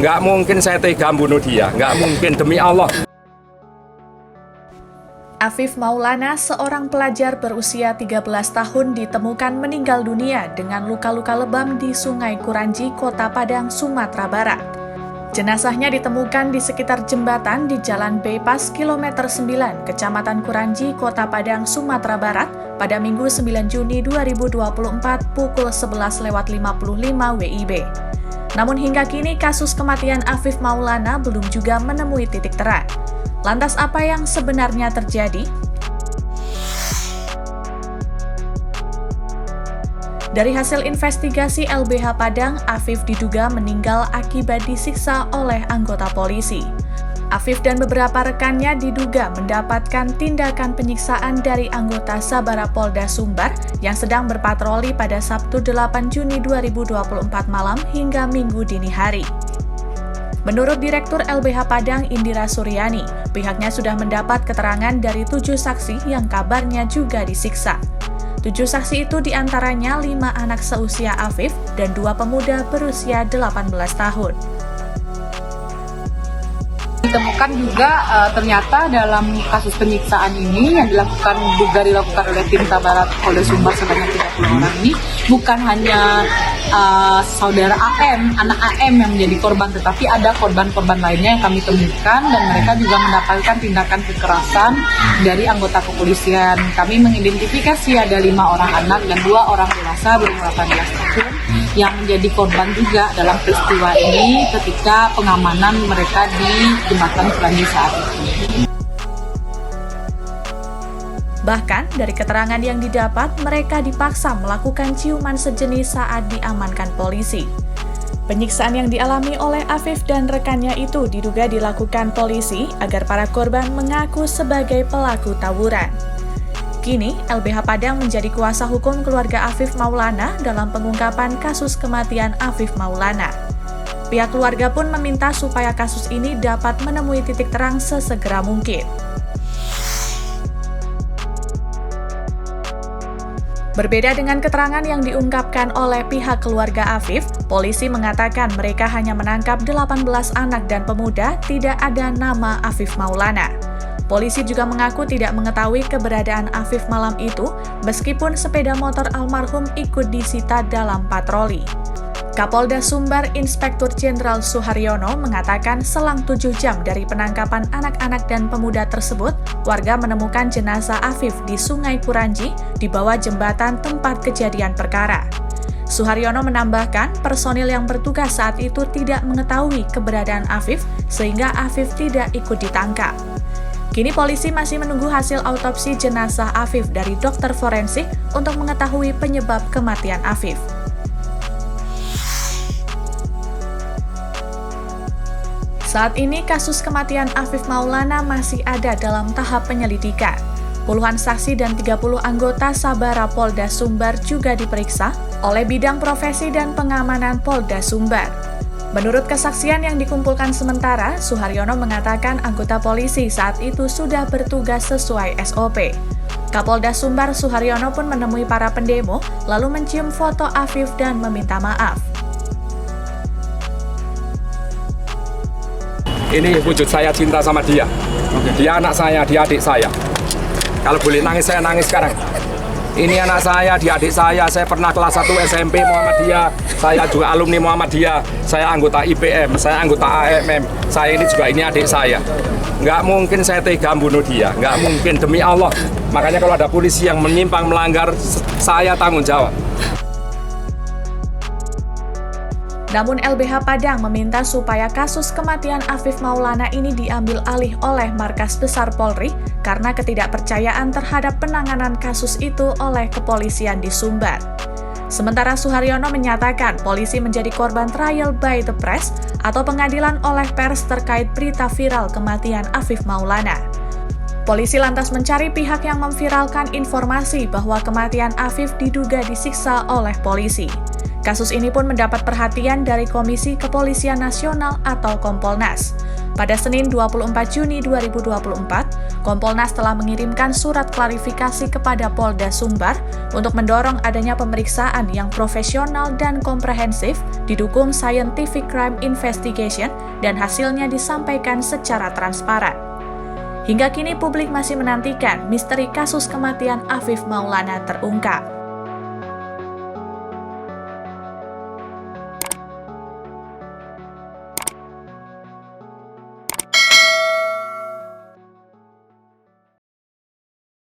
Nggak mungkin saya tega bunuh dia, nggak mungkin, demi Allah. Afif Maulana, seorang pelajar berusia 13 tahun, ditemukan meninggal dunia dengan luka-luka lebam di Sungai Kuranji, Kota Padang, Sumatera Barat. Jenazahnya ditemukan di sekitar jembatan di Jalan Bypass Kilometer 9, Kecamatan Kuranji, Kota Padang, Sumatera Barat, pada Minggu 9 Juni 2024 pukul 11.55 WIB. Namun hingga kini kasus kematian Afif Maulana belum juga menemui titik terang. Lantas apa yang sebenarnya terjadi? Dari hasil investigasi LBH Padang, Afif diduga meninggal akibat disiksa oleh anggota polisi. Afif dan beberapa rekannya diduga mendapatkan tindakan penyiksaan dari anggota Sabara Polda Sumbar yang sedang berpatroli pada Sabtu 8 Juni 2024 malam hingga Minggu dini hari. Menurut Direktur LBH Padang Indira Suryani, pihaknya sudah mendapat keterangan dari 7 saksi yang kabarnya juga disiksa. 7 saksi itu diantaranya 5 anak seusia Afif dan 2 pemuda berusia 18 tahun. Ditemukan juga ternyata dalam kasus penyiksaan ini yang dilakukan oleh tim Sabara Polda Sumbar sebanyak 30 orang ini bukan hanya saudara AM, anak AM yang menjadi korban, tetapi ada korban-korban lainnya yang kami temukan dan mereka juga mendapatkan tindakan kekerasan dari anggota kepolisian. Kami mengidentifikasi ada 5 orang anak dan 2 orang dewasa berumur 18 tahun yang menjadi korban juga dalam peristiwa ini ketika pengamanan mereka di jembatan Kuranji saat itu. Bahkan, dari keterangan yang didapat, mereka dipaksa melakukan ciuman sejenis saat diamankan polisi. Penyiksaan yang dialami oleh Afif dan rekannya itu diduga dilakukan polisi agar para korban mengaku sebagai pelaku tawuran. Kini, LBH Padang menjadi kuasa hukum keluarga Afif Maulana dalam pengungkapan kasus kematian Afif Maulana. Pihak keluarga pun meminta supaya kasus ini dapat menemui titik terang sesegera mungkin. Berbeda dengan keterangan yang diungkapkan oleh pihak keluarga Afif, polisi mengatakan mereka hanya menangkap 18 anak dan pemuda, tidak ada nama Afif Maulana. Polisi juga mengaku tidak mengetahui keberadaan Afif malam itu, meskipun sepeda motor almarhum ikut disita dalam patroli. Kapolda Sumbar Inspektur Jenderal Suharyono mengatakan selang 7 jam dari penangkapan anak-anak dan pemuda tersebut, warga menemukan jenazah Afif di Sungai Kuranji di bawah jembatan tempat kejadian perkara. Suharyono menambahkan personil yang bertugas saat itu tidak mengetahui keberadaan Afif sehingga Afif tidak ikut ditangkap. Kini polisi masih menunggu hasil autopsi jenazah Afif dari dokter forensik untuk mengetahui penyebab kematian Afif. Saat ini kasus kematian Afif Maulana masih ada dalam tahap penyelidikan. Puluhan saksi dan 30 anggota Sabara Polda Sumbar juga diperiksa oleh Bidang Profesi dan Pengamanan Polda Sumbar. Menurut kesaksian yang dikumpulkan sementara, Suharyono mengatakan anggota polisi saat itu sudah bertugas sesuai SOP. Kapolda Sumbar Suharyono pun menemui para pendemo, lalu mencium foto Afif dan meminta maaf. Ini wujud saya cinta sama dia. Dia anak saya, dia adik saya. Kalau boleh nangis, saya nangis sekarang. Ini anak saya, dia adik saya pernah kelas 1 SMP Muhammadiyah, saya juga alumni Muhammadiyah, saya anggota IPM, saya anggota AMM, saya ini juga ini adik saya. Nggak mungkin saya tega bunuh dia, nggak mungkin, demi Allah. Makanya kalau ada polisi yang menyimpang melanggar, saya tanggung jawab. Namun LBH Padang meminta supaya kasus kematian Afif Maulana ini diambil alih oleh Markas Besar Polri karena ketidakpercayaan terhadap penanganan kasus itu oleh kepolisian di Sumbar. Sementara Suharyono menyatakan polisi menjadi korban trial by the press atau pengadilan oleh pers terkait berita viral kematian Afif Maulana. Polisi lantas mencari pihak yang memviralkan informasi bahwa kematian Afif diduga disiksa oleh polisi. Kasus ini pun mendapat perhatian dari Komisi Kepolisian Nasional atau Kompolnas. Pada Senin 24 Juni 2024, Kompolnas telah mengirimkan surat klarifikasi kepada Polda Sumbar untuk mendorong adanya pemeriksaan yang profesional dan komprehensif, didukung scientific crime investigation, dan hasilnya disampaikan secara transparan. Hingga kini publik masih menantikan misteri kasus kematian Afif Maulana terungkap.